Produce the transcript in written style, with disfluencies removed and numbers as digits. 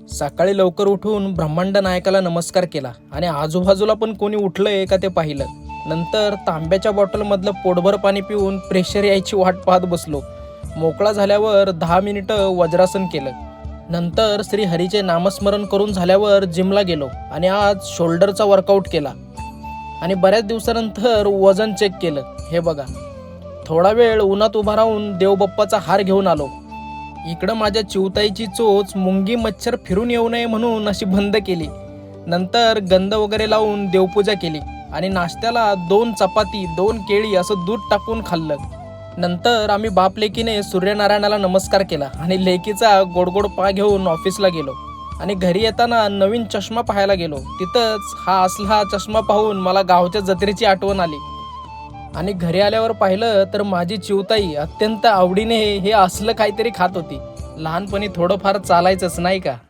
सकाळी लवकर उठून ब्रह्मांड नायकाला नमस्कार केला आणि आजूबाजूला पण कोणी उठलंय का ते पाहिलं. नंतर तांब्याच्या बॉटलमधलं पोटभर पाणी पिऊन प्रेशर यायची वाट पाहत बसलो. मोकळा झाल्यावर 10 मिनिटं वज्रासन केलं. नंतर श्री हरीचे नामस्मरण करून झाल्यावर जिमला गेलो आणि आज शोल्डरचा वर्कआउट केला आणि बऱ्याच दिवसानंतर वजन चेक केलं. हे बघा, थोडा वेळ उन्हात उभा राहून देवबाप्पाचा हार घेऊन आलो. इकडं माझ्या चिवताईची चोच मुंगी मच्छर फिरून येऊ नये म्हणून अशी बंद केली. नंतर गंध वगैरे लावून देवपूजा केली आणि नाश्त्याला 2 चपाती 2 केळी असं दूध टाकून खाल्लं. नंतर आम्ही बाप लेकीने सूर्यनारायणाला नमस्कार केला आणि लेकीचा गोडगोड पा घेऊन ऑफिसला गेलो आणि घरी येताना नवीन चष्मा पाहायला गेलो. तिथंच हा असला चष्मा पाहून मला गावच्या जत्रेची आठवण आली आणि घरी आल्यावर पाहिलं तर माझी चिवताई अत्यंत आवडीने हे असलं काहीतरी खात होती. लहानपणी थोडंफार चालायचंच नाही का.